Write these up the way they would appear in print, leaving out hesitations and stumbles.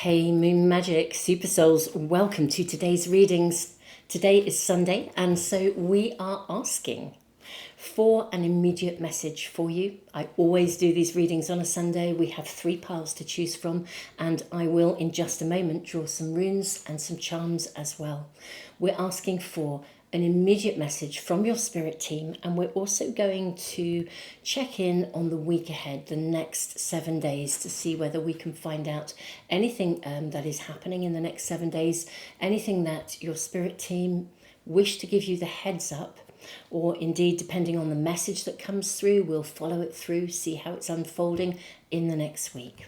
Hey Moon Magic Super Souls, welcome to today's readings. Today is Sunday, and so we are asking for an immediate message for you. I always do these readings on a Sunday. We have 3 piles to choose from, and I will in just a moment draw some runes and some charms as well. We're asking for an immediate message from your spirit team, and we're also going to check in on the week ahead, the next 7 days, to see whether we can find out anything that is happening in the next 7 days, anything that your spirit team wish to give you the heads up, or indeed, depending on the message that comes through, we'll follow it through, see how it's unfolding in the next week.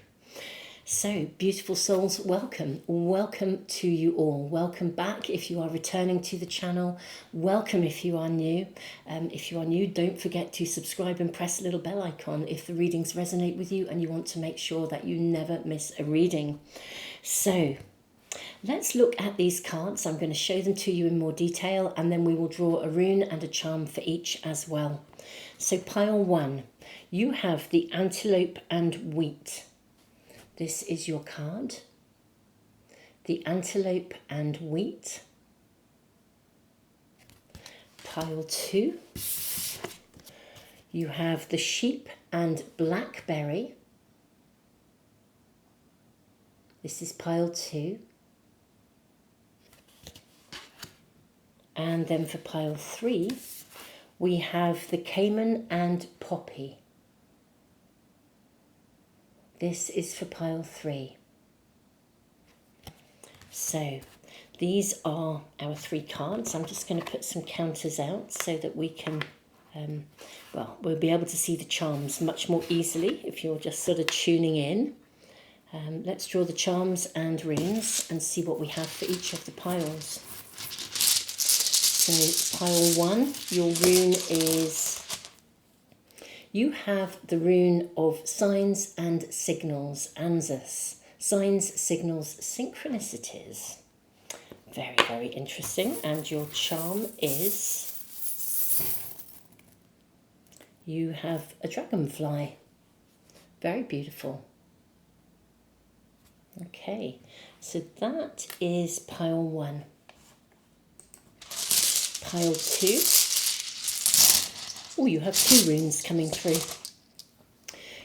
So, beautiful souls, welcome. Welcome to you all. Welcome back if you are returning to the channel. Welcome if you are new. If you are new, don't forget to subscribe and press the little bell icon if the readings resonate with you and you want to make sure that you never miss a reading. So, let's look at these cards. I'm going to show them to you in more detail, and then we will draw a rune and a charm for each as well. So, pile 1, you have the antelope and wheat. This is your card, the antelope and wheat. Pile 2, you have the sheep and blackberry. This is pile 2. And then for pile 3, we have the cayman and poppy. This is for pile 3. So these are our 3 cards. I'm just going to put some counters out so that we can, we'll be able to see the charms much more easily if you're just sort of tuning in. Let's draw the charms and runes and see what we have for each of the piles. So pile 1, your rune is, you have the rune of signs and signals, ANSUS. Signs, signals, synchronicities. Very, very interesting. And your charm is, you have a dragonfly. Very beautiful. Okay, so that is pile 1. Pile 2. Oh, you have 2 runes coming through.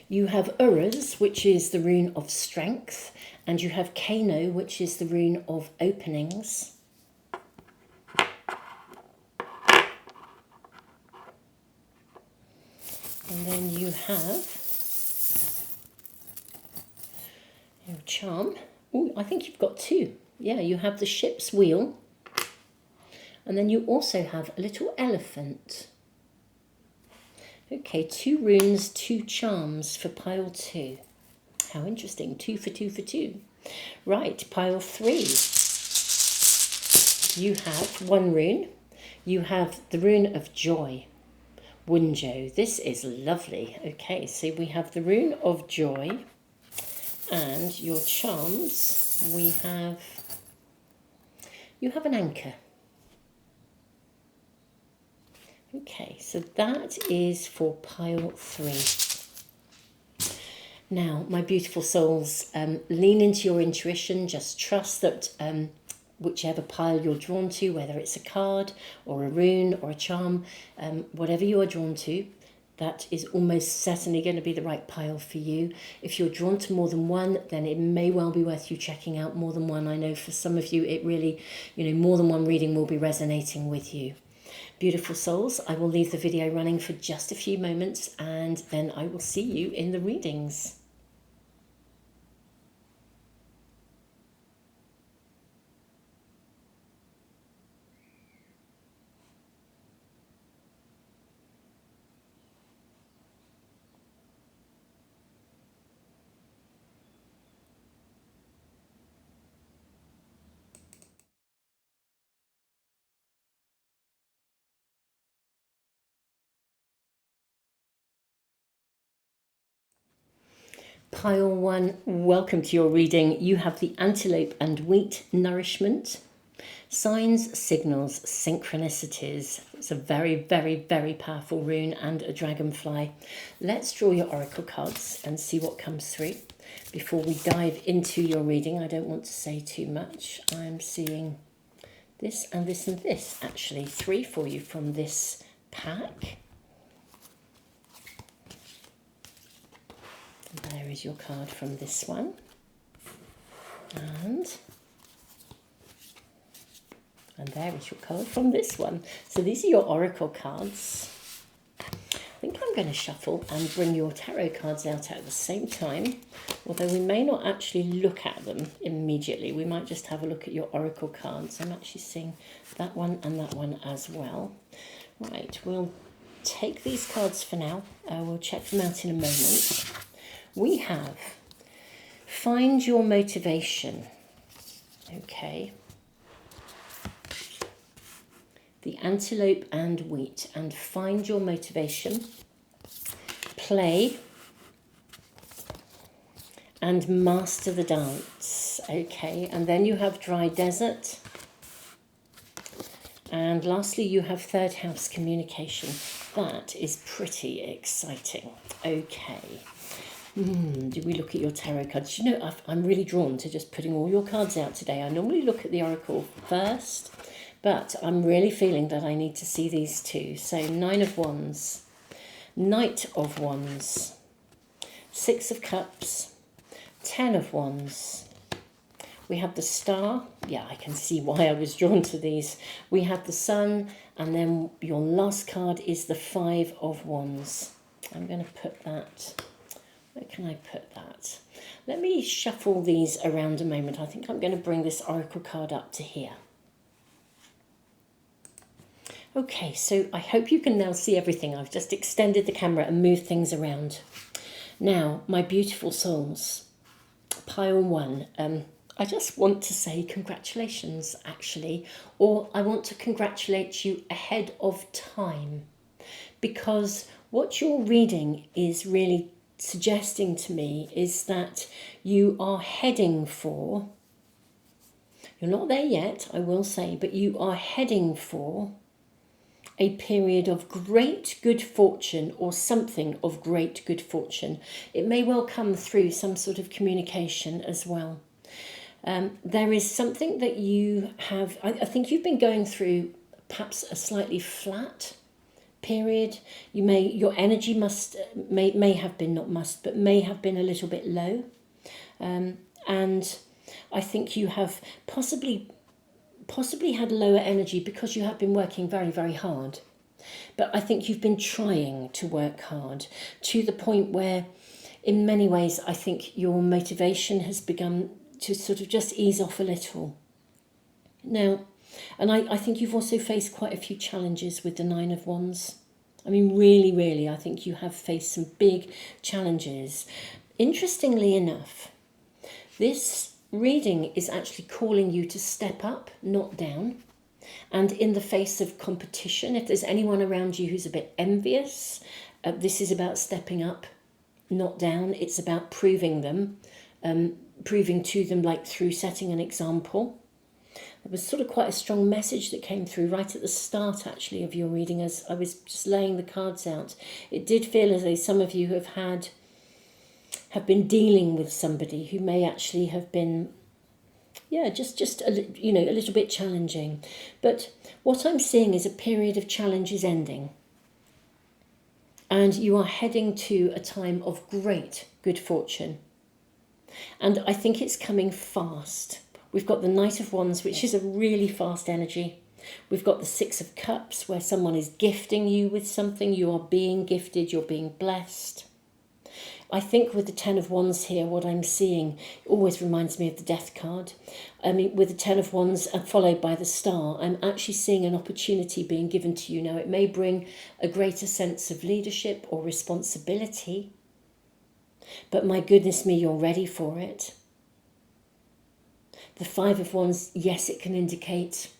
You have Uruz, which is the rune of strength, and you have Kano, which is the rune of openings. And then you have your charm. Oh, I think you've got 2. Yeah, you have the ship's wheel, and then you also have a little elephant. Okay, 2 runes, 2 charms for pile 2. How interesting, 2 for 2 for 2. Right, pile 3. You have 1 rune. You have the rune of joy, Wunjo. This is lovely. Okay, so we have the rune of joy, and your charms, you have an anchor. Okay, so that is for pile 3. Now, my beautiful souls, lean into your intuition. Just trust that whichever pile you're drawn to, whether it's a card or a rune or a charm, whatever you are drawn to, that is almost certainly going to be the right pile for you. If you're drawn to more than one, then it may well be worth you checking out more than one. I know for some of you, it really, more than one reading will be resonating with you. Beautiful souls, I will leave the video running for just a few moments, and then I will see you in the readings. Pile 1, welcome to your reading. You have the antelope and wheat nourishment. Signs, signals, synchronicities. It's a very, very, very powerful rune and a dragonfly. Let's draw your oracle cards and see what comes through. Before we dive into your reading, I don't want to say too much. I'm seeing this and this and this, actually. 3 for you from this pack. There is your card from this one. And there is your card from this one. So these are your oracle cards. I think I'm going to shuffle and bring your tarot cards out at the same time. Although we may not actually look at them immediately. We might just have a look at your oracle cards. I'm actually seeing that one and that one as well. Right, we'll take these cards for now. We'll check them out in a moment. We have Find Your Motivation. Okay. The Antelope and Wheat, and Find Your Motivation, Play, and Master the Dance. Okay, and then you have Dry Desert, and lastly you have Third House Communication. That is pretty exciting. Okay. Do we look at your tarot cards? You know, I'm really drawn to just putting all your cards out today. I normally look at the oracle first, but I'm really feeling that I need to see these two. So 9 of Wands, Knight of Wands, 6 of Cups, 10 of Wands. We have the Star. Yeah, I can see why I was drawn to these. We have the Sun, and then your last card is the 5 of Wands. I'm going to put that... Where can I put that? Let me shuffle these around a moment. I think I'm going to bring this oracle card up to here. Okay, so I hope you can now see everything. I've just extended the camera and moved things around. Now, my beautiful souls, pile 1. I just want to say congratulations, actually, or I want to congratulate you ahead of time, because what you're reading is really suggesting to me is that you are heading for, you're not there yet, I will say, but you are heading for a period of great good fortune, or something of great good fortune. It may well come through some sort of communication as well. There is something that you have, I think you've been going through perhaps a slightly flat period. Your energy may have been, not must, but may have been a little bit low. And I think you have possibly had lower energy because you have been working very, very hard. But I think you've been trying to work hard to the point where, in many ways, I think your motivation has begun to sort of just ease off a little. Now, and I think you've also faced quite a few challenges with the 9 of Wands. I mean, really, really, I think you have faced some big challenges. Interestingly enough, this reading is actually calling you to step up, not down. And in the face of competition, if there's anyone around you who's a bit envious, this is about stepping up, not down. It's about proving to them, like through setting an example. There was sort of quite a strong message that came through right at the start, actually, of your reading as I was just laying the cards out. It did feel as though some of you have been dealing with somebody who may actually have been, just a little bit challenging. But what I'm seeing is a period of challenges ending. And you are heading to a time of great good fortune. And I think it's coming fast. We've got the Knight of Wands, which is a really fast energy. We've got the 6 of Cups, where someone is gifting you with something. You are being gifted, you're being blessed. I think with the 10 of Wands here, what I'm seeing always reminds me of the Death card. I mean, with the 10 of Wands followed by the Star, I'm actually seeing an opportunity being given to you. Now, it may bring a greater sense of leadership or responsibility, but my goodness me, you're ready for it. The 5 of Wands, yes, it can indicate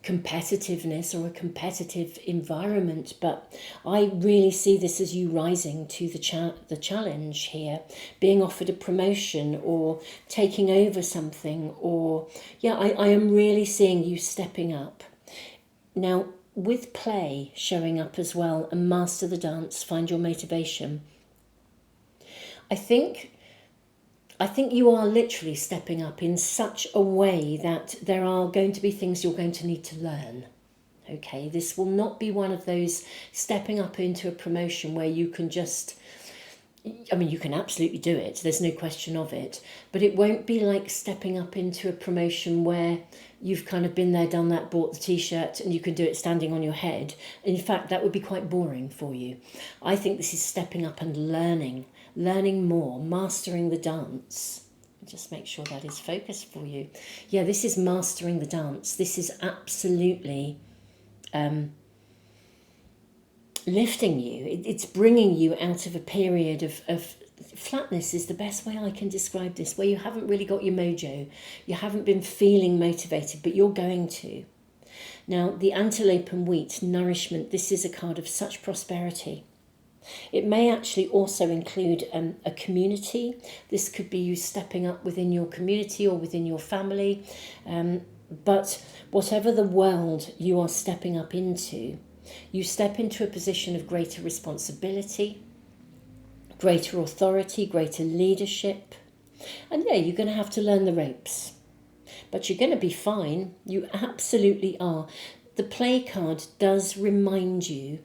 competitiveness or a competitive environment, but I really see this as you rising to the challenge here, being offered a promotion or taking over something, or I am really seeing you stepping up. Now, with play showing up as well, and master the dance, find your motivation, I think you are literally stepping up in such a way that there are going to be things you're going to need to learn. Okay, this will not be one of those stepping up into a promotion where you can just, I mean, you can absolutely do it, there's no question of it, but it won't be like stepping up into a promotion where you've kind of been there, done that, bought the t-shirt, and you can do it standing on your head. In fact, that would be quite boring for you. I think this is stepping up and learning more, mastering the dance. Just make sure that is focused for you. Yeah, this is mastering the dance. This is absolutely lifting you. It's bringing you out of a period of flatness is the best way I can describe this, where you haven't really got your mojo, you haven't been feeling motivated, but you're going to. Now, the antelope and wheat, nourishment, this is a card of such prosperity. It may actually also include a community. This could be you stepping up within your community or within your family. But whatever the world you are stepping up into, you step into a position of greater responsibility, greater authority, greater leadership. And yeah, you're going to have to learn the ropes, but you're going to be fine. You absolutely are. The play card does remind you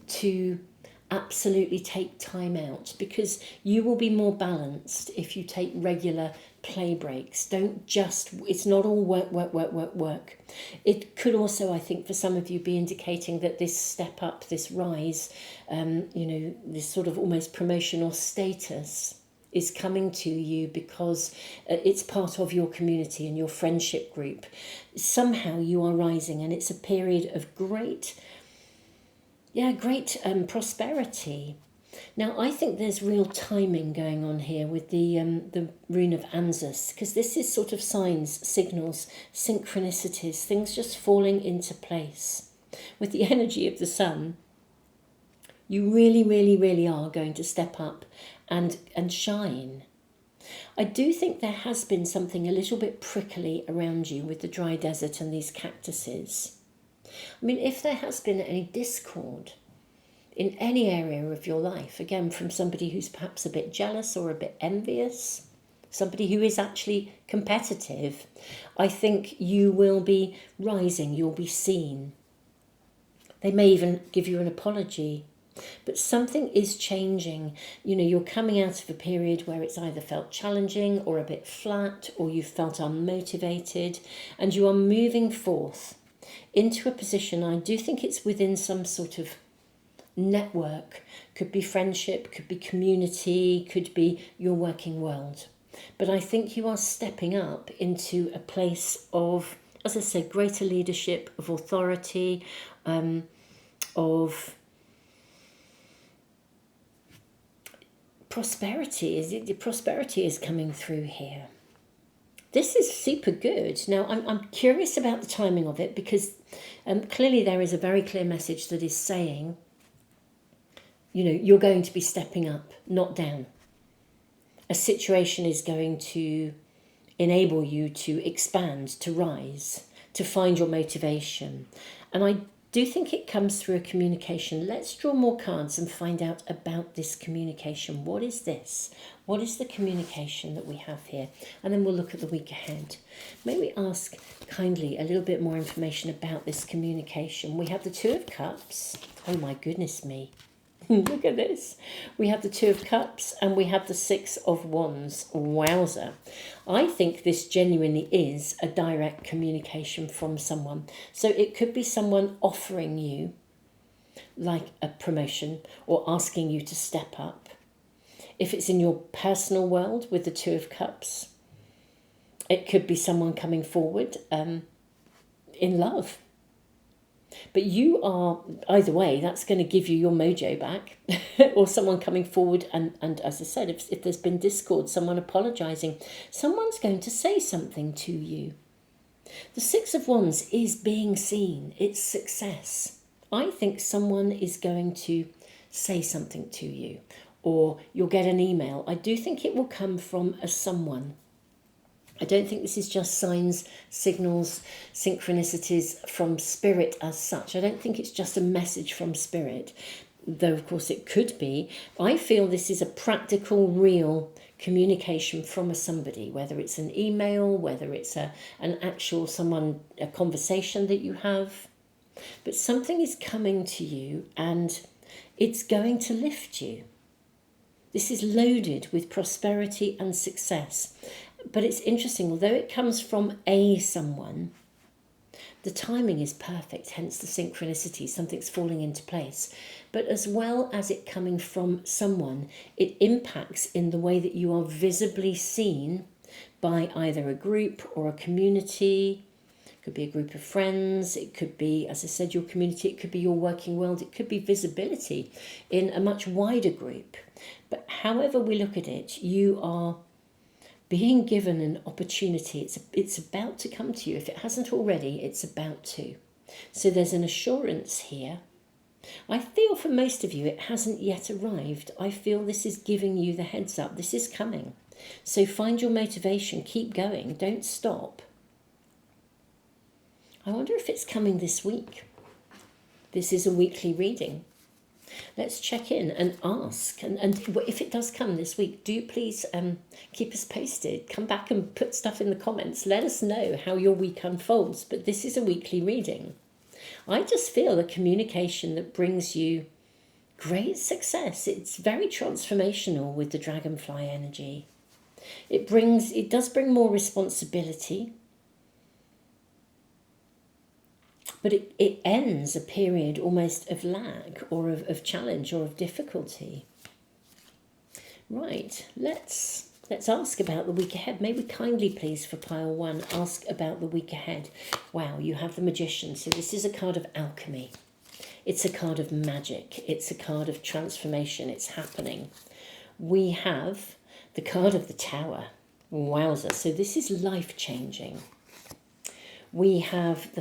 to absolutely take time out, because you will be more balanced if you take regular play breaks. Don't just, it's not all work. It could also, I think, for some of you be indicating that this step up, this rise, this sort of almost promotion or status is coming to you because it's part of your community and your friendship group. Somehow you are rising, and it's a period of great prosperity. Now, I think there's real timing going on here with the rune of Anzus, because this is sort of signs, signals, synchronicities, things just falling into place. With the energy of the sun, you really, really, really are going to step up and shine. I do think there has been something a little bit prickly around you with the dry desert and these cactuses. I mean, if there has been any discord in any area of your life, again, from somebody who's perhaps a bit jealous or a bit envious, somebody who is actually competitive, I think you will be rising, you'll be seen. They may even give you an apology, but something is changing. You're coming out of a period where it's either felt challenging or a bit flat, or you felt unmotivated, and you are moving forth into a position. I do think it's within some sort of network, could be friendship, could be community, could be your working world. But I think you are stepping up into a place of, as I said, greater leadership, of authority, of prosperity. Prosperity is coming through here. This is super good. Now, I'm curious about the timing of it, because clearly there is a very clear message that is saying, you're going to be stepping up, not down. A situation is going to enable you to expand, to rise, to find your motivation. And I do think it comes through a communication. Let's draw more cards and find out about this communication. What is this? What is the communication that we have here? And then we'll look at the week ahead. May we ask kindly a little bit more information about this communication? We have the Two of Cups. Oh my goodness me. Look at this. We have the Two of Cups and we have the Six of Wands. Wowza. I think this genuinely is a direct communication from someone. So it could be someone offering you like a promotion or asking you to step up. If it's in your personal world with the Two of Cups, it could be someone coming forward in love. But you are, either way, that's going to give you your mojo back. Or someone coming forward and as I said, if there's been discord, someone apologising, someone's going to say something to you. The Six of Wands is being seen. It's success. I think someone is going to say something to you, or you'll get an email. I do think it will come from a someone. I don't think this is just signs, signals, synchronicities from spirit as such. I don't think it's just a message from spirit, though of course it could be. I feel this is a practical, real communication from a somebody, whether it's an email, whether it's an actual someone, a conversation that you have. But something is coming to you and it's going to lift you. This is loaded with prosperity and success. But it's interesting, although it comes from a someone, the timing is perfect, hence the synchronicity, something's falling into place. But as well as it coming from someone, it impacts in the way that you are visibly seen by either a group or a community. It could be a group of friends, it could be, as I said, your community, it could be your working world, it could be visibility in a much wider group. But however we look at it, you are being given an opportunity. It's about to come to you. If it hasn't already, it's about to. So there's an assurance here. I feel for most of you it hasn't yet arrived. I feel this is giving you the heads up. This is coming. So find your motivation. Keep going. Don't stop. I wonder if it's coming this week. This is a weekly reading. Let's check in and ask. And if it does come this week, do please keep us posted. Come back and put stuff in the comments. Let us know how your week unfolds. But this is a weekly reading. I just feel a communication that brings you great success. It's very transformational with the dragonfly energy. It does bring more responsibility. But it ends a period almost of lag or of challenge or of difficulty. Right, let's ask about the week ahead. May we kindly please, for pile one, ask about the week ahead. Wow, you have the Magician. So this is a card of alchemy. It's a card of magic. It's a card of transformation. It's happening. We have the card of the Tower. Wowza. So this is life-changing. We have the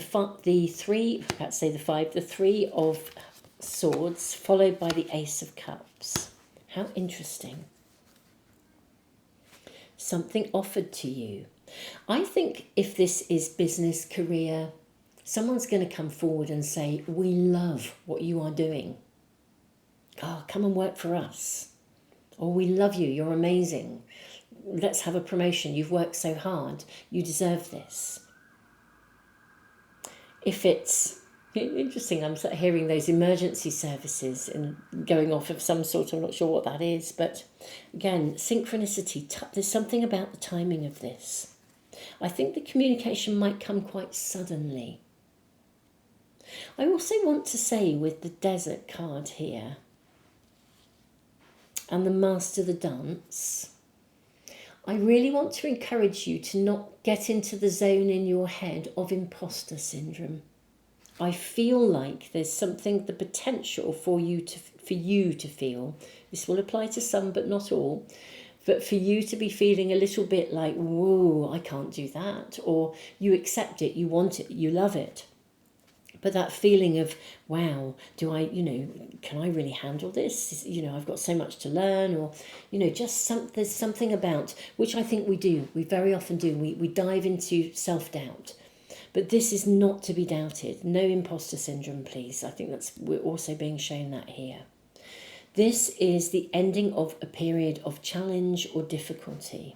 Three of Swords, followed by the Ace of Cups. How interesting. Something offered to you. I think if this is business, career, someone's going to come forward and say, we love what you are doing. Oh, come and work for us. Or we love you, you're amazing. Let's have a promotion, you've worked so hard, you deserve this. If it's interesting, I'm hearing those emergency services and going off of some sort, I'm not sure what that is, but again, synchronicity, there's something about the timing of this. I think the communication might come quite suddenly. I also want to say with the Desert card here and the Master of the Dance, I really want to encourage you to not get into the zone in your head of imposter syndrome. I feel like there's something, the potential for you to feel, this will apply to some but not all, but for you to be feeling a little bit like, whoa, I can't do that, or you accept it, you want it, you love it. But that feeling of, wow, can I really handle this? I've got so much to learn, or, there's something about, which I think we do, we very often do, we dive into self-doubt. But this is not to be doubted. No imposter syndrome, please. I think we're also being shown that here. This is the ending of a period of challenge or difficulty.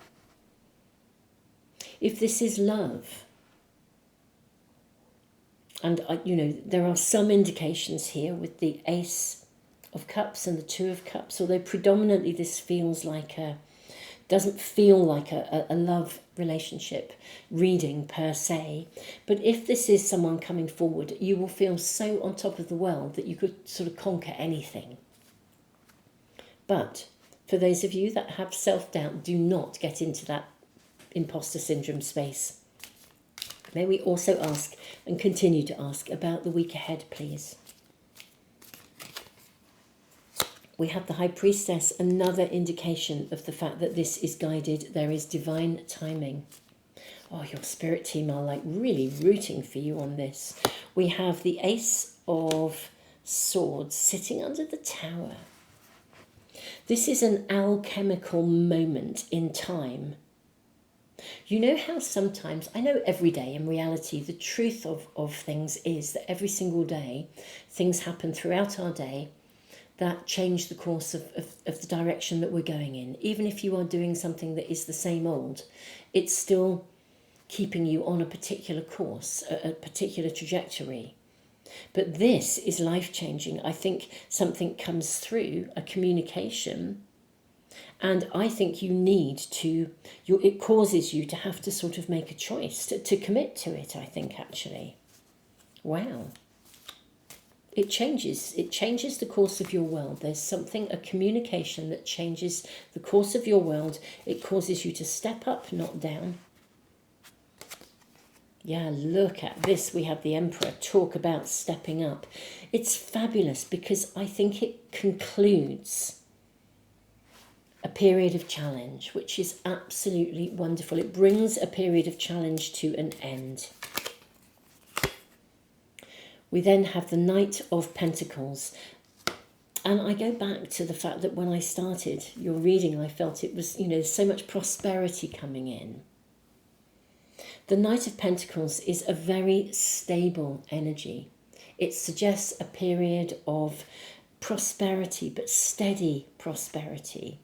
If this is love, and, there are some indications here with the Ace of Cups and the Two of Cups, although predominantly this doesn't feel like a love relationship reading per se. But if this is someone coming forward, you will feel so on top of the world that you could sort of conquer anything. But for those of you that have self-doubt, do not get into that imposter syndrome space. May we also ask and continue to ask about the week ahead, please. We have the High Priestess, another indication of the fact that this is guided. There is divine timing. Oh, your spirit team are like really rooting for you on this. We have the Ace of Swords sitting under the Tower. This is an alchemical moment in time. You know how sometimes, I know every day in reality, the truth of things is that every single day, things happen throughout our day that change the course of the direction that we're going in. Even if you are doing something that is the same old, it's still keeping you on a particular course, a particular trajectory. But this is life-changing. I think something comes through, a communication, and I think you need to, it causes you to have to sort of make a choice, to commit to it, I think, actually. Wow. It changes the course of your world. There's something, a communication that changes the course of your world. It causes you to step up, not down. Yeah, look at this. We have the Emperor talk about stepping up. It's fabulous because I think it concludes a period of challenge, which is absolutely wonderful. It brings a period of challenge to an end. We then have the Knight of Pentacles. And I go back to the fact that when I started your reading, I felt it was, so much prosperity coming in. The Knight of Pentacles is a very stable energy. It suggests a period of prosperity, but steady prosperity.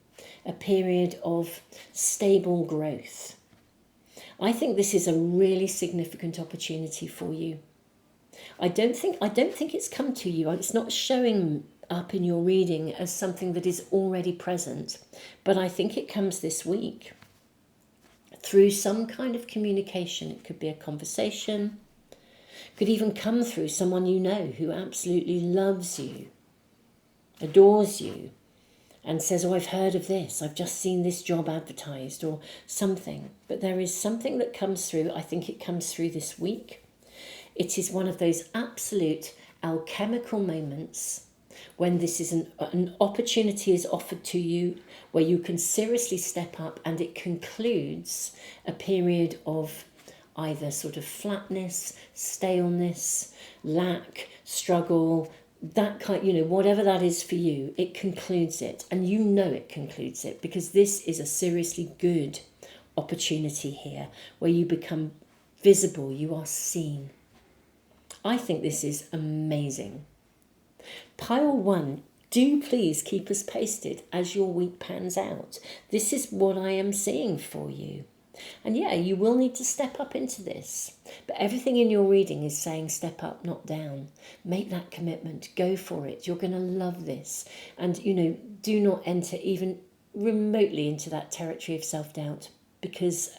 A period of stable growth. I think this is a really significant opportunity for you. I don't think it's come to you. It's not showing up in your reading as something that is already present, but I think it comes this week. Through some kind of communication. It could be a conversation, could even come through someone you know who absolutely loves you, adores you, and says, oh, I've heard of this, I've just seen this job advertised, or something. But there is something that comes through. I think it comes through this week. It is one of those absolute alchemical moments when this is an opportunity is offered to you where you can seriously step up, and it concludes a period of either sort of flatness, staleness, lack, struggle, that kind, whatever that is for you, it concludes it. And it concludes it because this is a seriously good opportunity here where you become visible, you are seen. I think this is amazing. Pile 1, do please keep us posted as your week pans out. This is what I am seeing for you. And yeah, you will need to step up into this. But everything in your reading is saying step up, not down. Make that commitment. Go for it. You're going to love this. And, do not enter even remotely into that territory of self-doubt, because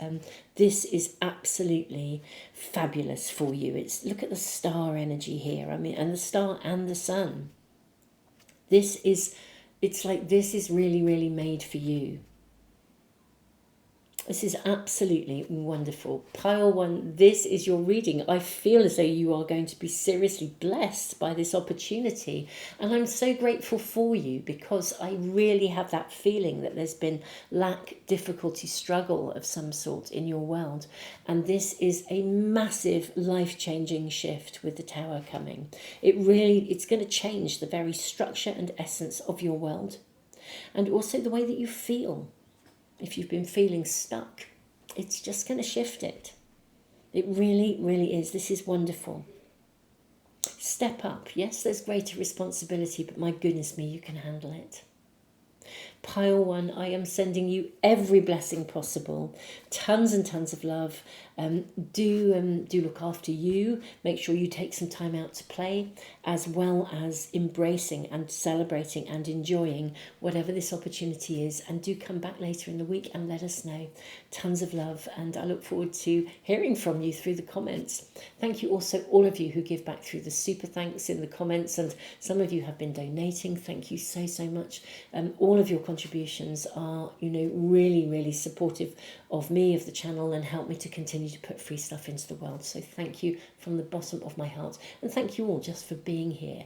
this is absolutely fabulous for you. Look at the star energy here. And the star and the sun. It's like this is really, really made for you. This is absolutely wonderful. Pile 1, this is your reading. I feel as though you are going to be seriously blessed by this opportunity. And I'm so grateful for you because I really have that feeling that there's been lack, difficulty, struggle of some sort in your world. And this is a massive life-changing shift with the Tower coming. It's going to change the very structure and essence of your world. And also the way that you feel. If you've been feeling stuck, it's just going to shift it. It really, really is. This is wonderful. Step up. Yes, there's greater responsibility, but my goodness me, you can handle it. Pile 1, I am sending you every blessing possible. Tons and tons of love. Do look after you. Make sure you take some time out to play, as well as embracing and celebrating and enjoying whatever this opportunity is. And do come back later in the week and let us know. Tons of love, and I look forward to hearing from you through the comments. Thank you also, all of you who give back through the super thanks in the comments, and some of you have been donating. Thank you so, so much. All of your contributions are, really, really supportive of me, of the channel, and help me to continue to put free stuff into the world. So thank you from the bottom of my heart. And thank you all just for being here.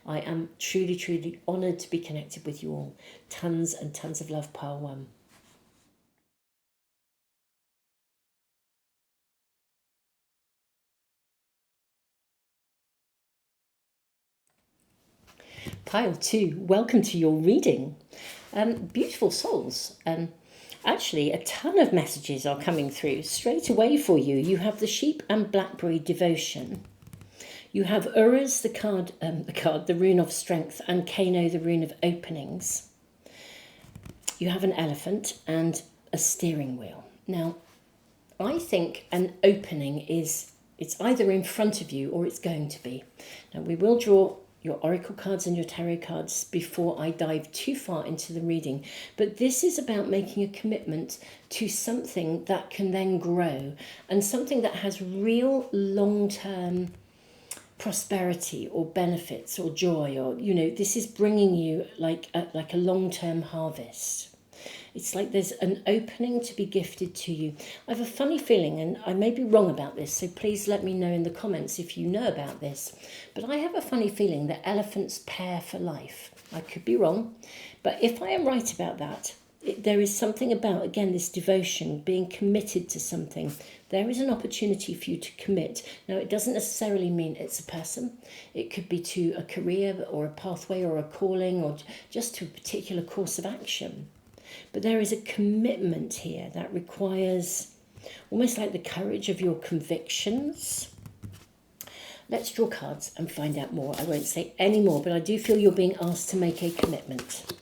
I am truly, truly honoured to be connected with you all. Tons and tons of love, Pile 1. Pile 2, welcome to your reading. Beautiful souls. Actually, a ton of messages are coming through straight away for you. You have the sheep and blackberry devotion. You have Uruz, the rune of strength, and Kano, the rune of openings. You have an elephant and a steering wheel. Now, I think an opening it's either in front of you or it's going to be. Now, we will draw your oracle cards and your tarot cards before I dive too far into the reading. But this is about making a commitment to something that can then grow and something that has real long-term prosperity or benefits or joy, or, this is bringing you like a long-term harvest. It's like there's an opening to be gifted to you. I have a funny feeling, and I may be wrong about this, so please let me know in the comments if you know about this. But I have a funny feeling that elephants pair for life. I could be wrong, but if I am right about that, there is something about, again, this devotion, being committed to something. There is an opportunity for you to commit. Now, it doesn't necessarily mean it's a person. It could be to a career or a pathway or a calling or just to a particular course of action. But there is a commitment here that requires almost like the courage of your convictions. Let's draw cards and find out more. I won't say any more, but I do feel you're being asked to make a commitment.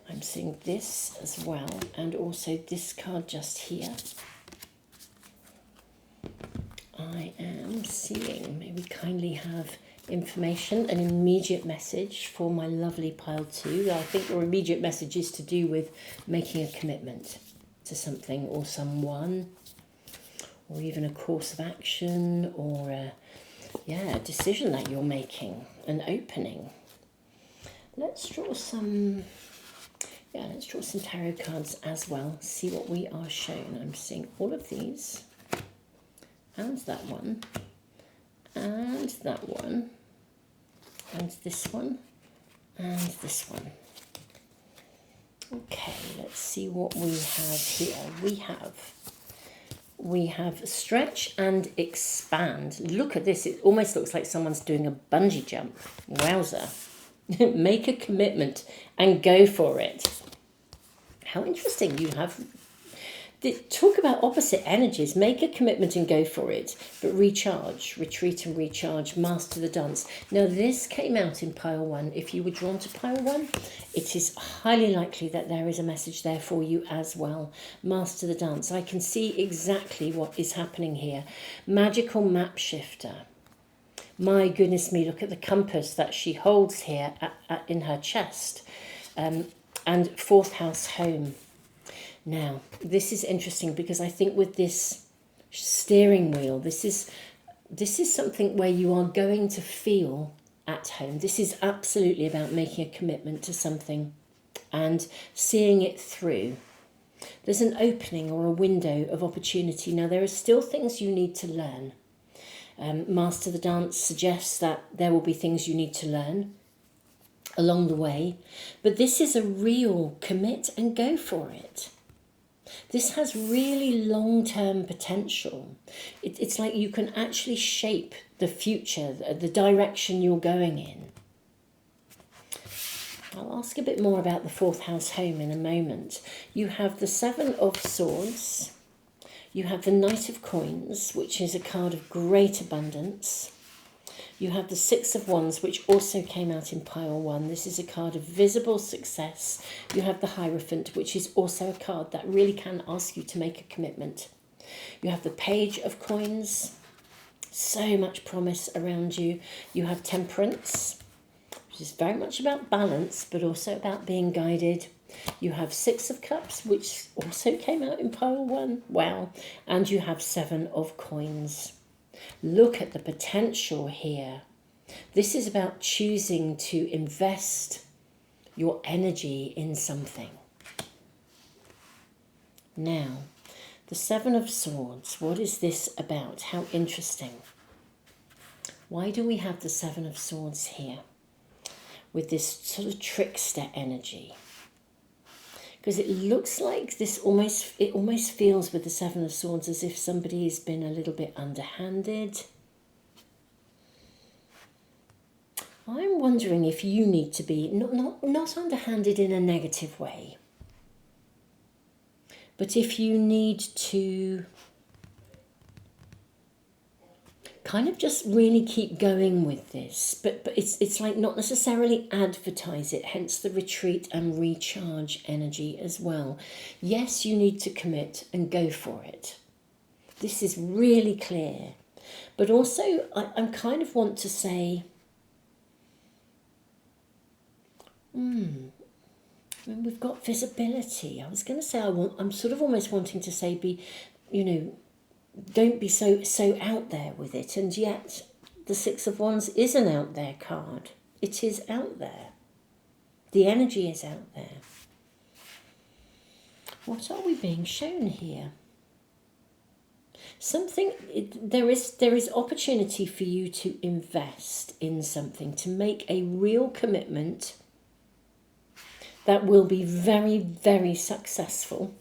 I'm seeing this as well, and also this card just here. I am seeing, may we kindly have information, an immediate message for my lovely pile 2. I think your immediate message is to do with making a commitment to something or someone, or even a course of action, or a decision that you're making, an opening. Let's draw some tarot cards as well, see what we are shown. I'm seeing all of these, and that one, and that one, and this one, and this one. Okay, let's see what we have here. We have stretch and expand. Look at this, it almost looks like someone's doing a bungee jump. Wowza. Make a commitment and go for it. How interesting. You have, talk about opposite energies. Make a commitment and go for it, but recharge, retreat and recharge, master the dance. Now, this came out in pile 1. If you were drawn to pile 1, it is highly likely that there is a message there for you as well. Master the dance. I can see exactly what is happening here. Magical map shifter. My goodness me, look at the compass that she holds here in her chest. And 4th house home. Now, this is interesting because I think with this steering wheel, this is something where you are going to feel at home. This is absolutely about making a commitment to something and seeing it through. There's an opening or a window of opportunity. Now, there are still things you need to learn. Master the Dance suggests that there will be things you need to learn along the way, but this is a real commit and go for it. This has really long-term potential. It's like you can actually shape the future, the direction you're going in. I'll ask a bit more about the 4th house home in a moment. You have the 7 of Swords. You have the Knight of Coins, which is a card of great abundance. You have the 6 of Wands, which also came out in pile 1. This is a card of visible success. You have the Hierophant, which is also a card that really can ask you to make a commitment. You have the Page of Coins. So much promise around you. You have Temperance, which is very much about balance, but also about being guided. You have 6 of Cups, which also came out in pile 1. Wow. And you have 7 of Coins. Look at the potential here. This is about choosing to invest your energy in something. Now, the 7 of Swords. What is this about? How interesting. Why do we have the 7 of Swords here with this sort of trickster energy? Because it looks like it almost feels with the 7 of Swords as if somebody has been a little bit underhanded. I'm wondering if you need to be not underhanded in a negative way, but if you need to kind of just really keep going with this, but it's like not necessarily advertise it, hence the retreat and recharge energy as well. Yes, you need to commit and go for it. This is really clear. But also, I'm kind of want to say, we've got visibility. I was going to say I'm sort of almost wanting to say don't be so out there with it. And yet, the Six of Wands is an out there card. It is out there. The energy is out there. What are we being shown here? There is opportunity for you to invest in something, to make a real commitment that will be very, very successful.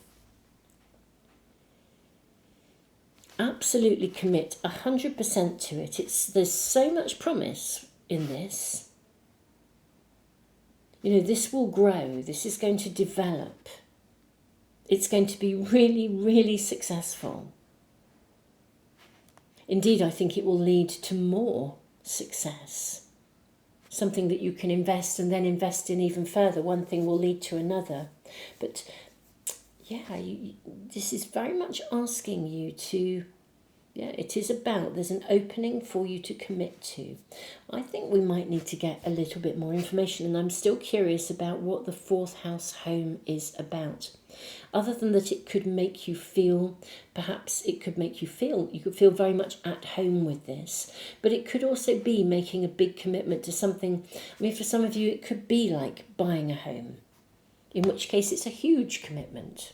Absolutely commit 100% to it. There's so much promise in this. This will grow. This is going to develop. It's going to be really, really successful. Indeed, I think it will lead to more success. Something that you can invest and then invest in even further. One thing will lead to another. But yeah, this is very much asking you to, it is there's an opening for you to commit to. I think we might need to get a little bit more information, and I'm still curious about what the fourth house home is about. Other than that, it could make you feel, you could feel very much at home with this. But it could also be making a big commitment to something. I mean, for some of you, it could be like buying a home, in which case it's a huge commitment.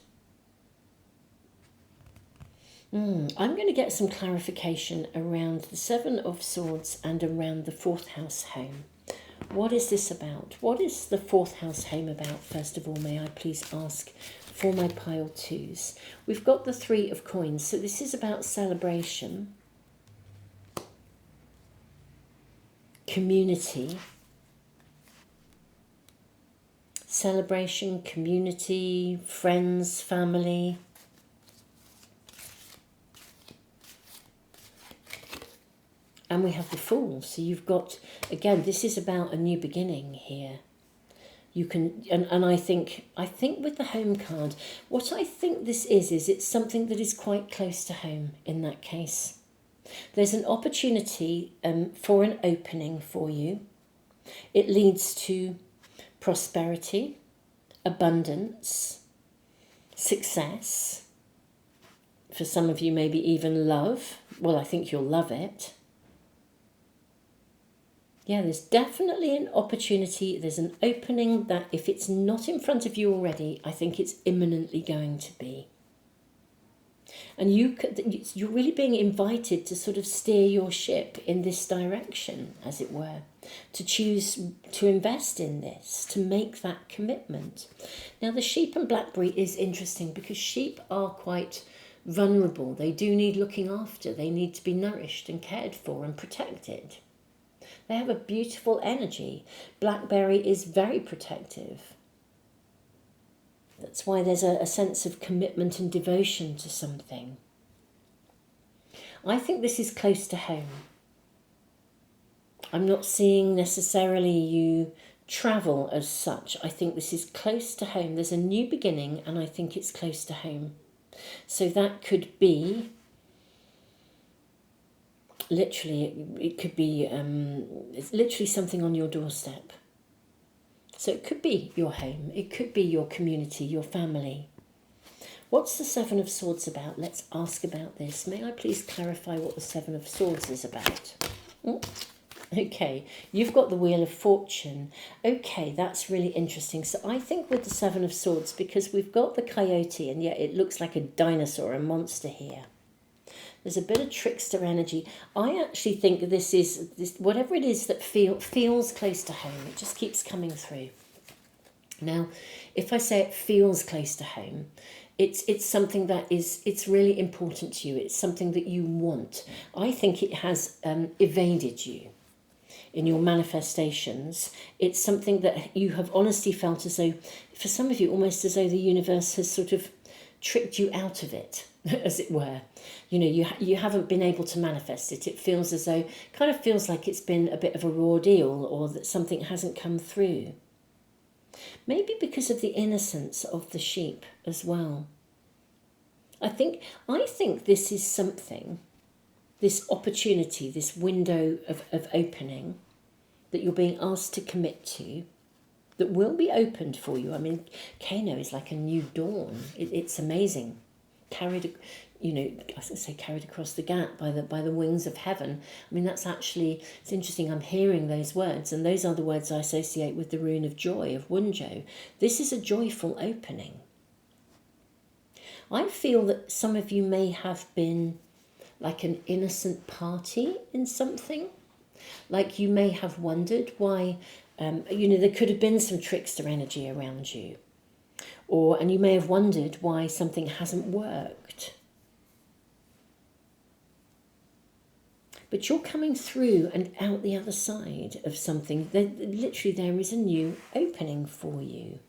I'm going to get some clarification around the Seven of Swords and around the fourth house home. What is this about? What is the fourth house home about? First of all, may I please ask for my pile twos? We've got the Three of Coins, so this is about celebration, community, celebration, community, friends, family. And we have the Fool. So you've got, again, this is about a new beginning here. You can, and I think with the home card, what I think this is it's something that is quite close to home in that case. There's an opportunity for an opening for you. It leads to prosperity, abundance, success. For some of you, maybe even love. Well, I think you'll love it. Yeah, there's definitely an opportunity. There's an opening that if it's not in front of you already, I think it's imminently going to be. And you're really being invited to sort of steer your ship in this direction, as it were, to choose to invest in this, to make that commitment. Now, the sheep and blackberry is interesting because sheep are quite vulnerable. They do need looking after. They need to be nourished and cared for and protected. They have a beautiful energy. Blackberry is very protective. That's why there's a sense of commitment and devotion to something. I think this is close to home. I'm not seeing necessarily you travel as such. I think this is close to home. There's a new beginning and I think it's close to home. So that could be, literally, it could be, it's literally something on your doorstep. So it could be your home, it could be your community, your family. What's the Seven of Swords about? Let's ask about this. May I please clarify what the Seven of Swords is about? Okay, you've got the Wheel of Fortune. Okay, that's really interesting. So I think with the Seven of Swords, because we've got the coyote and yet it looks like a dinosaur, a monster here. There's a bit of trickster energy. I actually think this whatever it is that feels close to home. It just keeps coming through. Now, if I say it feels close to home, it's something that it's really important to you. It's something that you want. I think it has evaded you. in your manifestations. It's something that you have honestly felt as though, for some of you, almost as though the universe has sort of tricked you out of it, as it were. You know, you haven't been able to manifest it. It feels as though, kind of feels like it's been a bit of a raw deal, or that something hasn't come through. Maybe because of the innocence of the sheep as well. I think this is something, this opportunity, this window of opening that you're being asked to commit to, that will be opened for you. I mean, Kano is like a new dawn. It's amazing. Carried, you know, I was going to say carried across the gap by the wings of heaven. I mean, that's actually, it's interesting. I'm hearing those words, and those are the words I associate with the rune of joy, of Wunjo. This is a joyful opening. I feel that some of you may have been like an innocent party in something. Like you may have wondered why, there could have been some trickster energy around you. And you may have wondered why something hasn't worked. But you're coming through and out the other side of something. Literally, there is a new opening for you.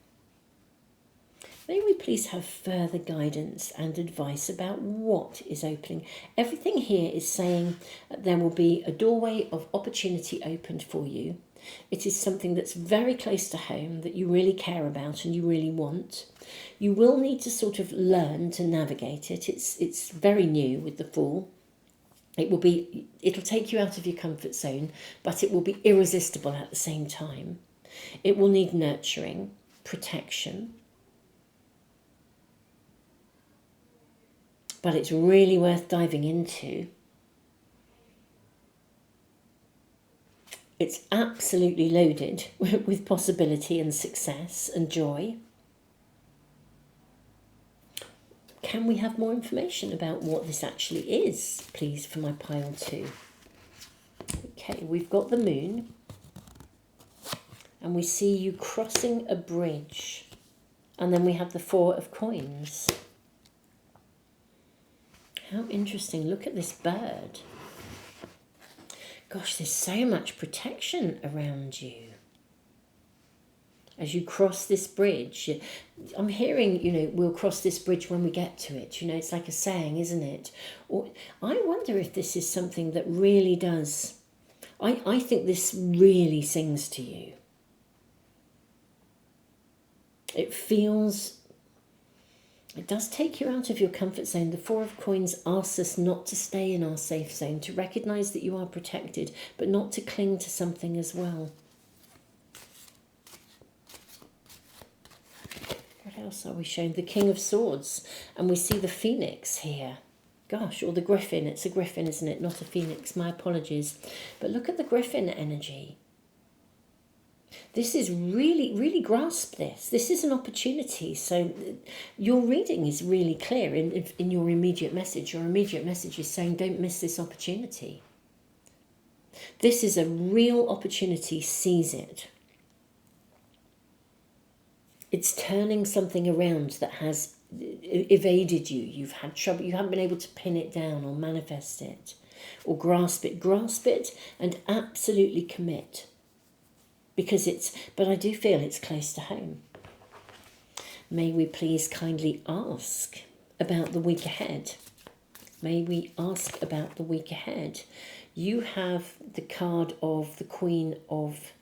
May we please have further guidance and advice about what is opening? Everything here is saying there will be a doorway of opportunity opened for you. It is something that's very close to home, that you really care about and you really want. You will need to sort of learn to navigate it. It's very new with the Fool. It'll take you out of your comfort zone, but it will be irresistible at the same time. It will need nurturing, protection. But it's really worth diving into. It's absolutely loaded with possibility and success and joy. Can we have more information about what this actually is, please, for my pile 2? Okay, we've got the moon. And we see you crossing a bridge. And then we have the 4 of coins. How interesting. Look at this bird. Gosh, there's so much protection around you. As you cross this bridge, I'm hearing, we'll cross this bridge when we get to it. It's like a saying, isn't it? Or I wonder if this is something that really does. I think this really sings to you. It does take you out of your comfort zone. The 4 of coins asks us not to stay in our safe zone, to recognise that you are protected, but not to cling to something as well. What else are we shown? The King of Swords. And we see the Phoenix here. Gosh, or the Griffin. It's a Griffin, isn't it? Not a Phoenix. My apologies. But look at the Griffin energy. This is really grasp this. This is an opportunity. So your reading is really clear in your immediate message. Your immediate message is saying, don't miss this opportunity. This is a real opportunity. Seize it. It's turning something around that has evaded you. You've had trouble. You haven't been able to pin it down or manifest it or grasp it. Grasp it and absolutely commit. But I do feel it's close to home. May we please kindly ask about the week ahead. May we ask about the week ahead. You have the card of the Queen of,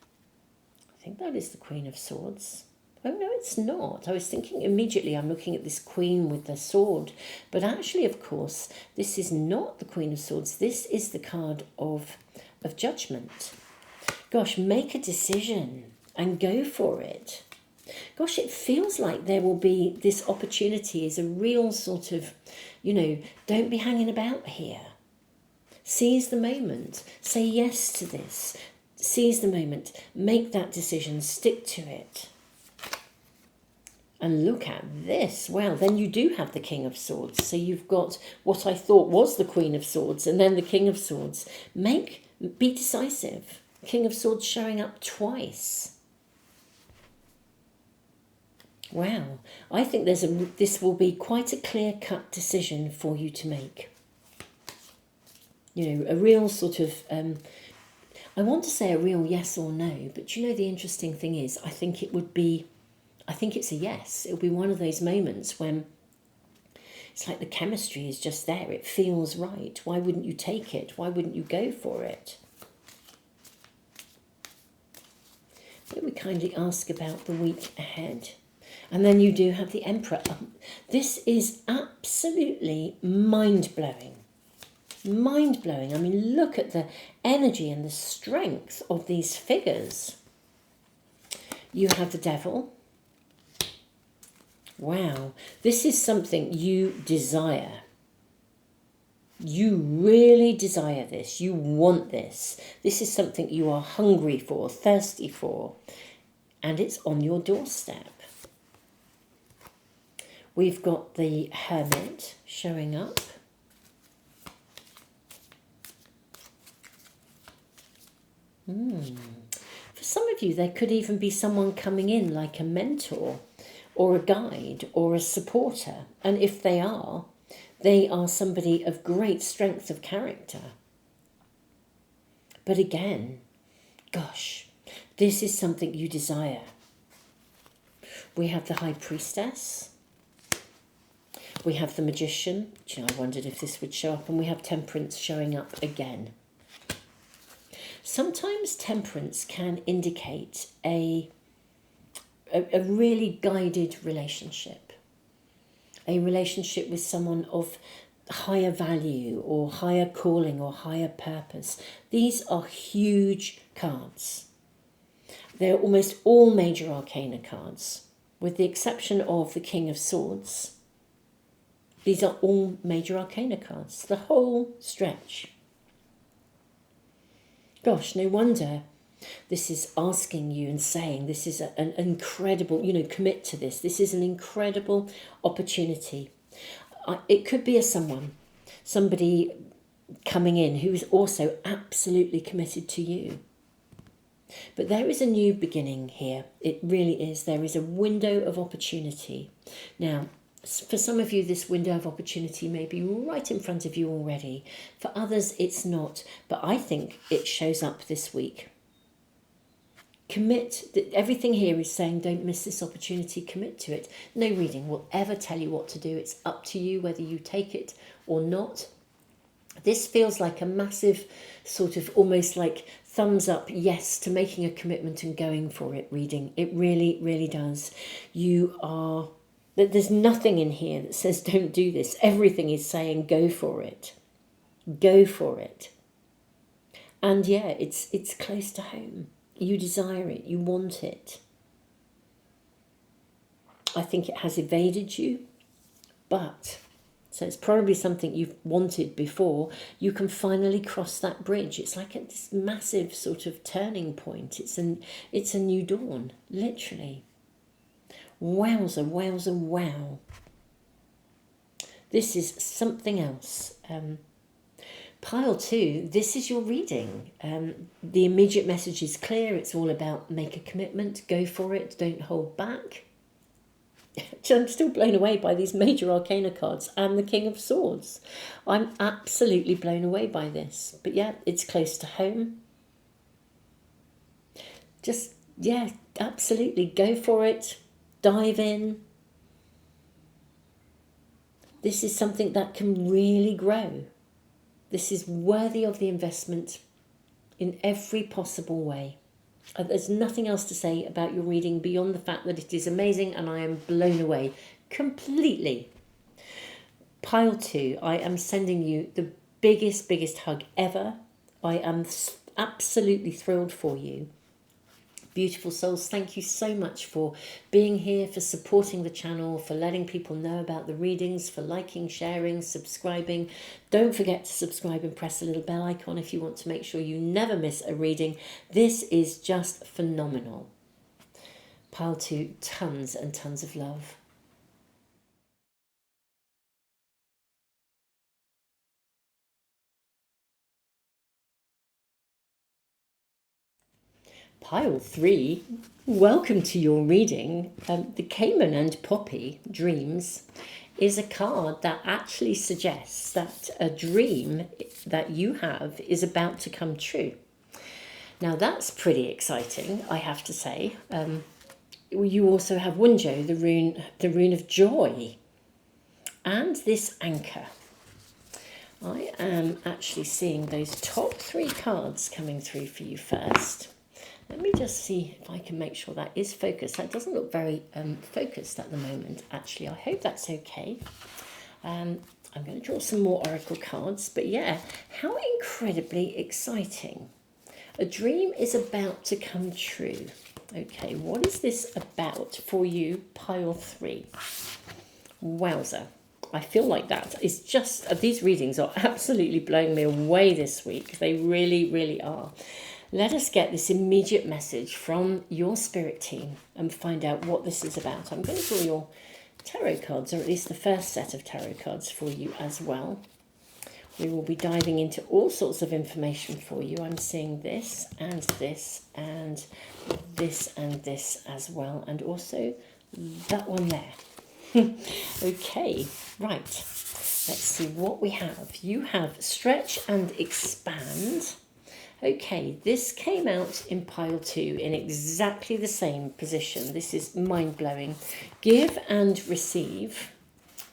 I think that is the Queen of Swords. Oh, no, it's not. I was thinking immediately, I'm looking at this Queen with the sword. But actually, of course, this is not the Queen of Swords. This is the card of Judgment. Gosh, make a decision and go for it. Gosh, it feels like there will be this opportunity is a real sort of, don't be hanging about here. Seize the moment. Say yes to this. Seize the moment. Make that decision. Stick to it. And look at this. Well, then you do have the King of Swords. So you've got what I thought was the Queen of Swords and then the King of Swords. Be decisive. King of Swords showing up twice. Wow. I think this will be quite a clear-cut decision for you to make. A real sort of, I want to say a real yes or no, but you know, the interesting thing is, I think it's a yes. It'll be one of those moments when it's like the chemistry is just there. It feels right. Why wouldn't you take it? Why wouldn't you go for it? Let me kindly ask about the week ahead. And then you do have the Emperor. This is absolutely mind-blowing. Mind-blowing. I mean, look at the energy and the strength of these figures. You have the Devil. Wow. This is something you desire. You really desire this. You want this. This is something you are hungry for, thirsty for. And it's on your doorstep. We've got the Hermit showing up. For some of you, there could even be someone coming in like a mentor or a guide or a supporter. And if they are somebody of great strength of character. But again, gosh, this is something you desire. We have the High Priestess. We have the Magician. I wondered if this would show up. And we have Temperance showing up again. Sometimes Temperance can indicate a really guided relationship. A relationship with someone of higher value or higher calling or higher purpose. These are huge cards. They're almost all major arcana cards, with the exception of the King of Swords. These are all major arcana cards, the whole stretch. Gosh, no wonder this is asking you and saying this is an incredible, commit to this. This is an incredible opportunity. It could be somebody coming in who is also absolutely committed to you. But there is a new beginning here. It really is. There is a window of opportunity. Now, for some of you, this window of opportunity may be right in front of you already. For others, it's not. But I think it shows up this week. Commit. Everything here is saying don't miss this opportunity. Commit to it. No reading will ever tell you what to do. It's up to you whether you take it or not. This feels like a massive sort of almost like thumbs up yes to making a commitment and going for it reading. It really, really does. There's nothing in here that says don't do this. Everything is saying go for it. Go for it. And yeah, it's close to home. You desire it. You want it. I think it has evaded you, but so it's probably something you've wanted before. You can finally cross that bridge. It's like this massive sort of turning point. It's a new dawn, literally. Wowza, wowza, wow. This is something else. Pile 2, this is your reading. The immediate message is clear. It's all about make a commitment, go for it, don't hold back. I'm still blown away by these major arcana cards and the King of Swords. I'm absolutely blown away by this. But yeah, it's close to home. Just, yeah, absolutely go for it. Dive in. This is something that can really grow. This is worthy of the investment in every possible way. There's nothing else to say about your reading beyond the fact that it is amazing and I am blown away completely. Pile 2, I am sending you the biggest hug ever. I am absolutely thrilled for you. Beautiful souls, thank you so much for being here, for supporting the channel, for letting people know about the readings, for liking, sharing, subscribing. Don't forget to subscribe and press the little bell icon if you want to make sure you never miss a reading. This is just phenomenal. Pile 2, tons and tons of love. Pile 3, welcome to your reading. The Cayman and Poppy Dreams is a card that actually suggests that a dream that you have is about to come true. Now that's pretty exciting, I have to say. You also have Wunjo, the rune of joy, and this anchor. I am actually seeing those top 3 cards coming through for you first. Let me just see if I can make sure that is focused. That doesn't look very focused at the moment, actually. I hope that's okay. I'm going to draw some more oracle cards. But yeah, how incredibly exciting. A dream is about to come true. Okay, what is this about for you, pile 3? Wowza. I feel like that is just, these readings are absolutely blowing me away this week. They really, really are. Let us get this immediate message from your spirit team and find out what this is about. I'm going to draw your tarot cards, or at least the first set of tarot cards for you as well. We will be diving into all sorts of information for you. I'm seeing this and this and this and this as well, and also that one there. Okay, right. Let's see what we have. You have stretch and expand. Okay, this came out in pile 2 in exactly the same position. This is mind-blowing. Give and receive.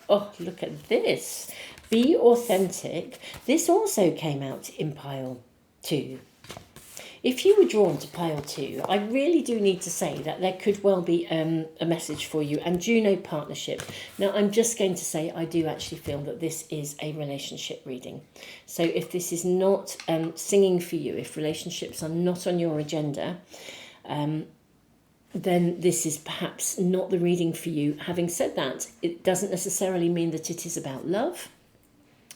Oh, look at this. Be authentic. This also came out in pile 2. If you were drawn to pile 2, I really do need to say that there could well be a message for you. And Juno partnership. Now, I'm just going to say I do actually feel that this is a relationship reading. So if this is not singing for you, if relationships are not on your agenda, then this is perhaps not the reading for you. Having said that, it doesn't necessarily mean that it is about love.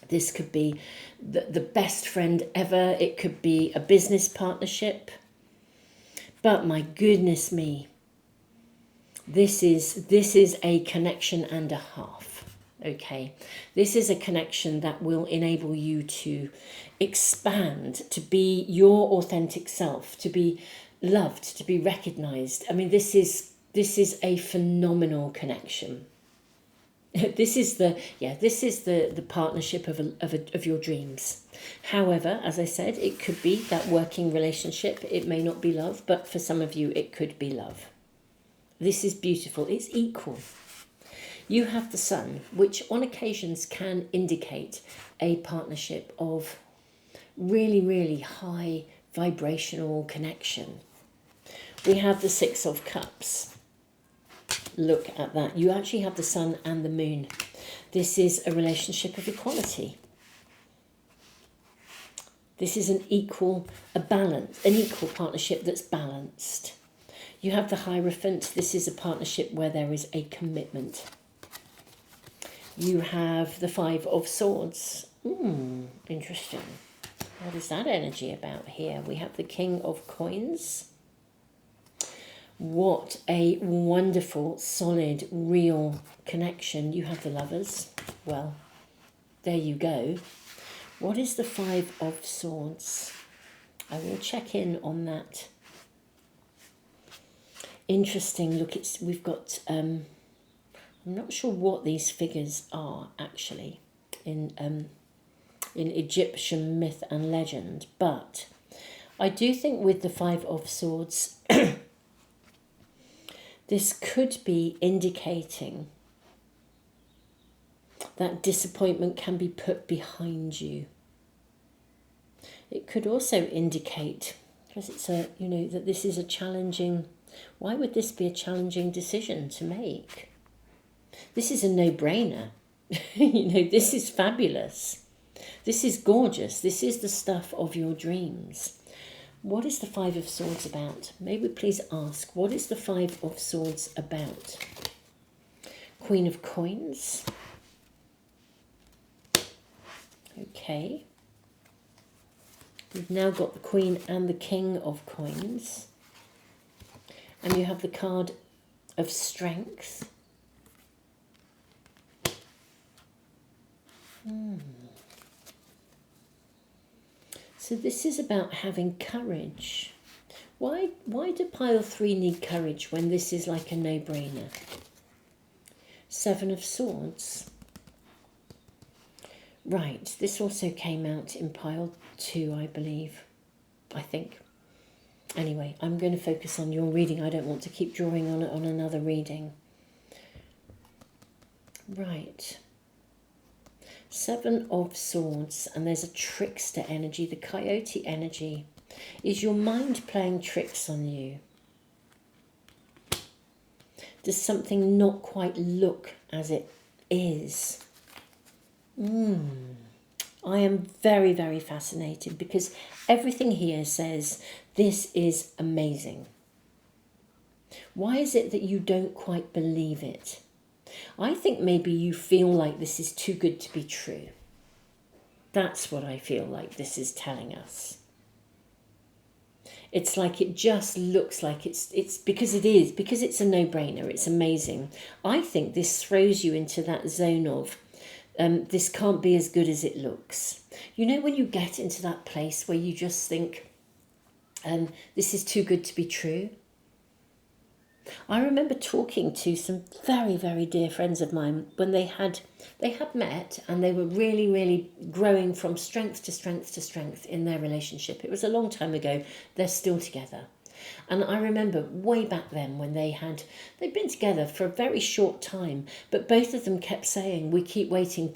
This could be the best friend ever. It could be a business partnership. But my goodness me, this is a connection and a half. Okay, this is a connection that will enable you to expand, to be your authentic self, to be loved, to be recognized. I mean, this is a phenomenal connection. This is the partnership of your dreams. However, as I said, it could be that working relationship. It may not be love, but for some of you, it could be love. This is beautiful. It's equal. You have the sun, which on occasions can indicate a partnership of really, really high vibrational connection. We have the 6 of Cups. Look at that. You actually have the sun and the moon. This is a relationship of equality. This is an equal partnership that's balanced. You have the Hierophant. This is a partnership where there is a commitment. You have the 5 of Swords. Interesting. What is that energy about here? We have the King of Coins. What a wonderful, solid, real connection. You have the Lovers. Well, there you go. What is the 5 of Swords? I will check in on that. Interesting. Look, we've got, I'm not sure what these figures are actually in Egyptian myth and legend, but I do think with the 5 of Swords, this could be indicating that disappointment can be put behind you. It could also indicate, because it's that this is a challenging, why would this be a challenging decision to make? This is a no-brainer. This is fabulous. This is gorgeous. This is the stuff of your dreams. What is the 5 of Swords about? May we please ask, what is the 5 of Swords about? Queen of Coins. Okay. We've now got the Queen and the King of Coins. And you have the card of Strength. So this is about having courage. Why do pile 3 need courage when this is like a no-brainer? 7 of Swords. Right, this also came out in pile 2, I believe. I think. Anyway, I'm going to focus on your reading. I don't want to keep drawing on another reading. Right. 7 of Swords, and there's a trickster energy, the coyote energy. Is your mind playing tricks on you? Does something not quite look as it is? I am very, very fascinated because everything here says this is amazing. Why is it that you don't quite believe it? I think maybe you feel like this is too good to be true. That's what I feel like this is telling us. It's like it just looks like it's because it's a no-brainer, it's amazing. I think this throws you into that zone of this can't be as good as it looks. You know, when you get into that place where you just think this is too good to be true. I remember talking to some very, very dear friends of mine when they had met, and they were really, really growing from strength to strength to strength in their relationship. It was a long time ago. They're still together. And I remember way back then when they'd been together for a very short time, but both of them kept saying, we keep waiting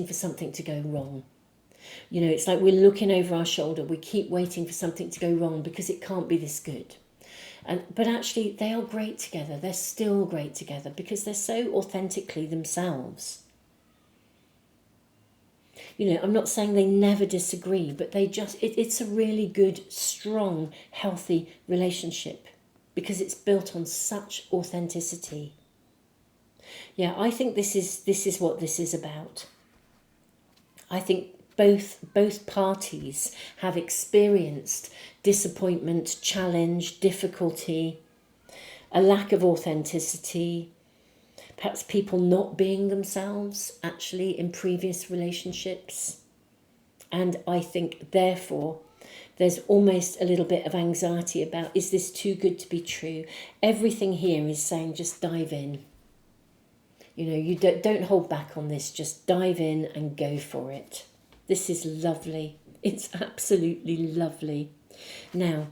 for something to go wrong. You know, it's like we're looking over our shoulder, we keep waiting for something to go wrong because it can't be this good. But actually, they are great together. They're still great together because they're so authentically themselves. You know, I'm not saying they never disagree, but it's a really good, strong, healthy relationship because it's built on such authenticity. Yeah, I think this is what this is about. I think both parties have experienced disappointment, challenge, difficulty, a lack of authenticity, perhaps people not being themselves actually in previous relationships. And I think therefore there's almost a little bit of anxiety about, is this too good to be true? Everything here is saying just dive in. You know, you don't hold back on this, just dive in and go for it. This is lovely. It's absolutely lovely. Now,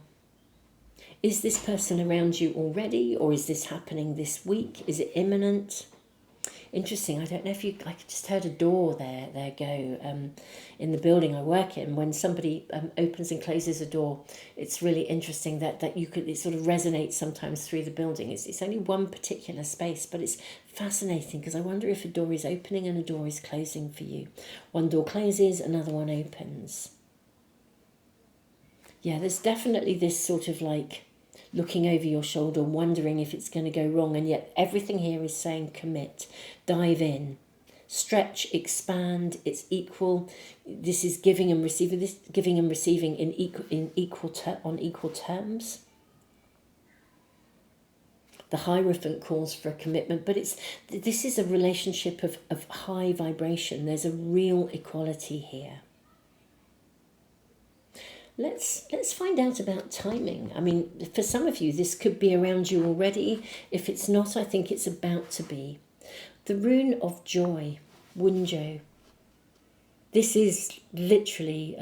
is this person around you already, or is this happening this week? Is it imminent? Interesting. I don't know if I just heard a door there go in the building I work in. When somebody opens and closes a door, it's really interesting that it sort of resonates sometimes through the building. It's only one particular space, but it's fascinating because I wonder if a door is opening and a door is closing for you. One door closes, another one opens. Yeah, there's definitely this sort of like looking over your shoulder, wondering if it's going to go wrong, and yet everything here is saying commit, dive in, stretch, expand. It's equal. This is giving and receiving. This giving and receiving on equal terms. The Hierophant calls for a commitment, but this is a relationship of high vibration. There's a real equality here. Let's find out about timing. I mean, for some of you, this could be around you already. If it's not, I think it's about to be. The rune of joy, Wunjo. This is literally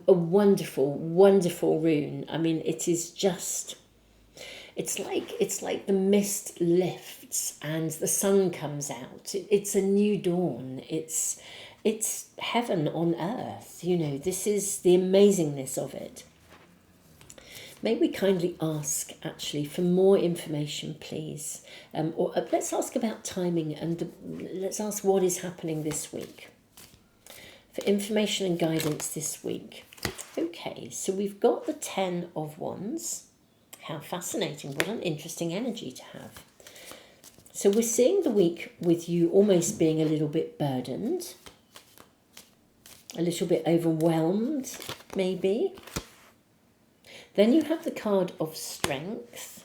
a wonderful, wonderful rune. I mean, it is just, it's like the mist lifts and the sun comes out. It's a new dawn. It's heaven on earth, you know. This is the amazingness of it. May we kindly ask, actually, for more information, please. Or let's ask about timing, and let's ask what is happening this week. For information and guidance this week. Okay, so we've got the 10 of Wands. How fascinating. What an interesting energy to have. So we're seeing the week with you almost being a little bit burdened. A little bit overwhelmed, maybe. Then you have the card of Strength.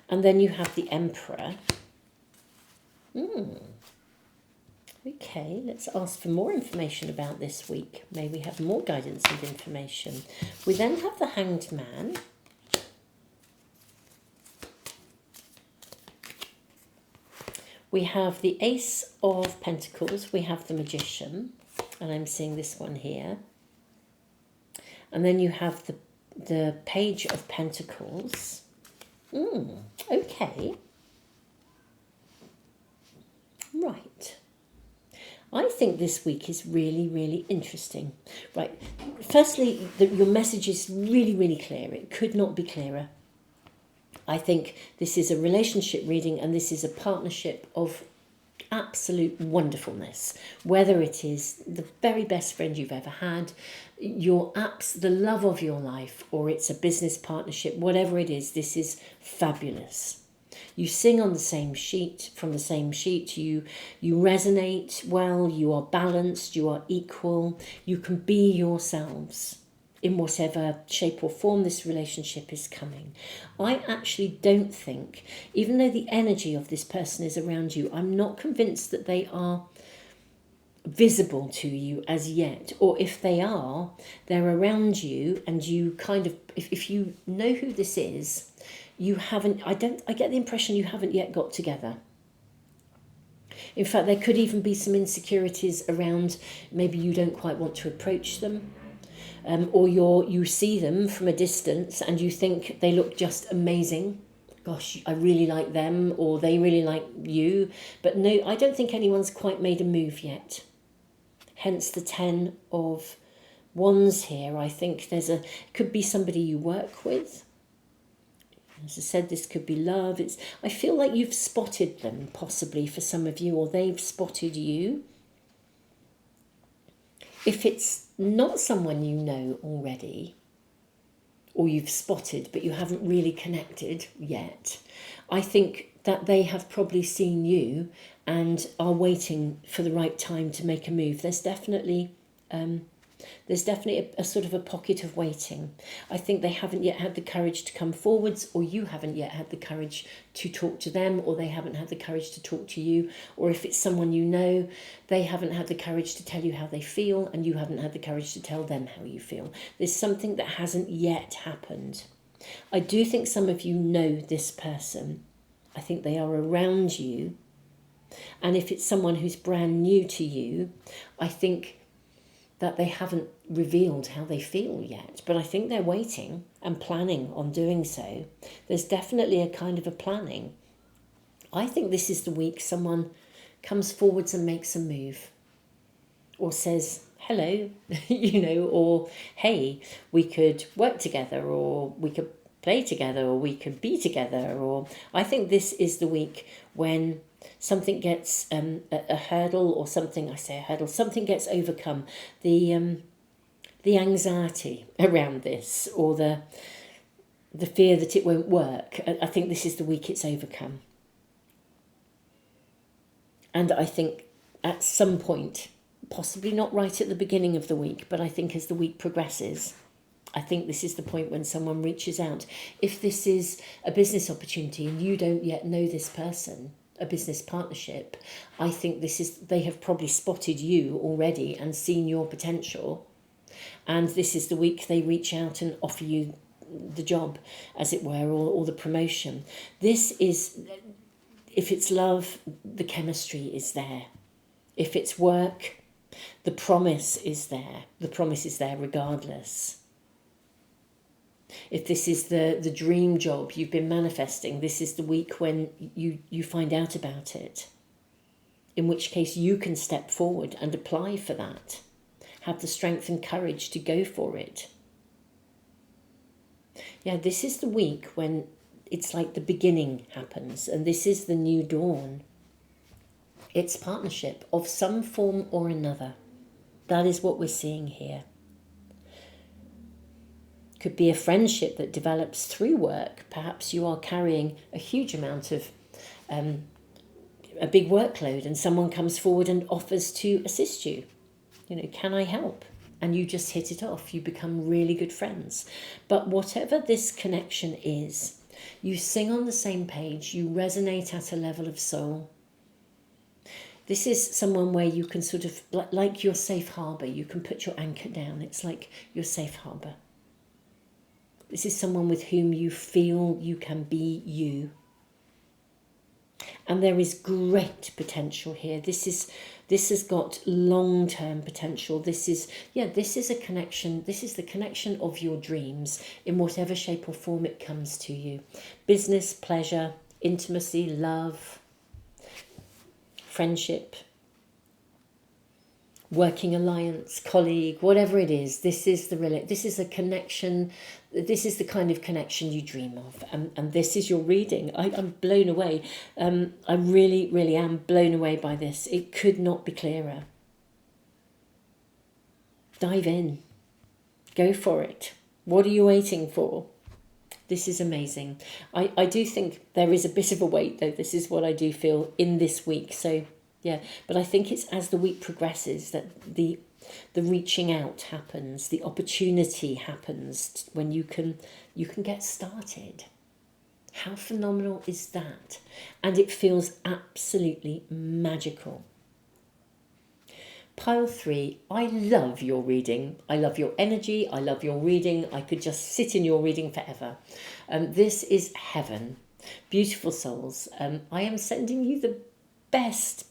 And then you have the Emperor. Okay, let's ask for more information about this week. May we have more guidance and information. We then have the Hanged Man. We have the Ace of Pentacles. We have the Magician. And I'm seeing this one here. And then you have the the Page of Pentacles. Okay. Right. I think this week is really, really interesting. Right. Firstly, your message is really, really clear. It could not be clearer. I think this is a relationship reading, and this is a partnership of absolute wonderfulness. Whether it is the very best friend you've ever had, the love of your life, or it's a business partnership, whatever it is, this is fabulous. You sing on the same sheet, from the same sheet. You resonate well. You are balanced. You are equal. You can be yourselves in whatever shape or form this relationship is coming. I actually don't think, even though the energy of this person is around you, I'm not convinced that they are visible to you as yet. Or if they are, they're around you, and you kind of, if you know who this is, you haven't, I get the impression you haven't yet got together. In fact, there could even be some insecurities around, maybe you don't quite want to approach them. Or you see them from a distance and you think they look just amazing. Gosh, I really like them, or they really like you. But no, I don't think anyone's quite made a move yet. Hence the 10 of Wands here. I think could be somebody you work with. As I said, this could be love. I feel like you've spotted them, possibly for some of you, or they've spotted you. If it's not someone you know already, or you've spotted but you haven't really connected yet, I think that they have probably seen you and are waiting for the right time to make a move. There's definitely a sort of a pocket of waiting. I think they haven't yet had the courage to come forwards, or you haven't yet had the courage to talk to them, or they haven't had the courage to talk to you. Or if it's someone you know, they haven't had the courage to tell you how they feel, and you haven't had the courage to tell them how you feel. There's something that hasn't yet happened. I do think some of you know this person. I think they are around you. And if it's someone who's brand new to you, I think that they haven't revealed how they feel yet, but I think they're waiting and planning on doing so. There's definitely a kind of a planning. I think this is the week someone comes forwards and makes a move, or says hello, or hey, we could work together, or we could play together, or we could be together. Or I think this is the week when something gets a hurdle, or something gets overcome. The anxiety around this, or the fear that it won't work. I think this is the week it's overcome. And I think at some point, possibly not right at the beginning of the week, but I think as the week progresses, I think this is the point when someone reaches out. If this is a business opportunity and you don't yet know this person, a business partnership, I think they have probably spotted you already and seen your potential. And this is the week they reach out and offer you the job, as it were, or the promotion. This is, if it's love, the chemistry is there. If it's work, the promise is there. The promise is there regardless. If this is the dream job you've been manifesting, this is the week when you find out about it. In which case you can step forward and apply for that. Have the strength and courage to go for it. Yeah, this is the week when it's like the beginning happens, and this is the new dawn. It's partnership of some form or another. That is what we're seeing here. Could be a friendship that develops through work. Perhaps you are carrying a huge amount of a big workload, and someone comes forward and offers to assist you. Can I help? And you just hit it off. You become really good friends. But whatever this connection is, you sing on the same page, you resonate at a level of soul. This is someone where you can sort of, like your safe harbour, you can put your anchor down. It's like your safe harbour. This is someone with whom you feel you can be you. And there is great potential here. This This has got long-term potential. This is a connection. This is the connection of your dreams in whatever shape or form it comes to you. Business, pleasure, intimacy, love, friendship, working alliance, colleague, whatever it is. This is a connection. This is the kind of connection you dream of, and this is your reading. I'm blown away. I really, really am blown away by this. It could not be clearer. Dive in. Go for it. What are you waiting for? This is amazing. I do think there is a bit of a wait, though. This is what I do feel in this week. So yeah, but I think it's as the week progresses that the reaching out happens, the opportunity happens when you can get started. How phenomenal is that? And it feels absolutely magical. Pile 3, I love your reading. I love your energy. I love your reading. I could just sit in your reading forever. This is heaven. Beautiful souls. I am sending you the best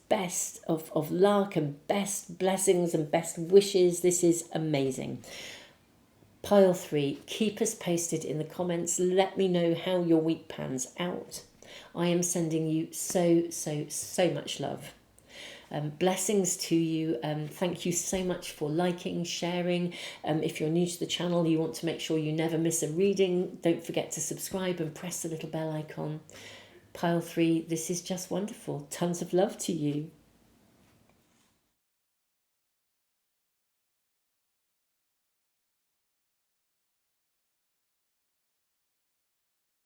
of luck and best blessings and best wishes. This is amazing. Pile 3, keep us posted in the comments. Let me know how your week pans out. I am sending you so much love. Blessings to you. Thank you so much for liking, sharing. If you're new to the channel, you want to make sure you never miss a reading, don't forget to subscribe and press the little bell icon. Pile 3, this is just wonderful. Tons of love to you.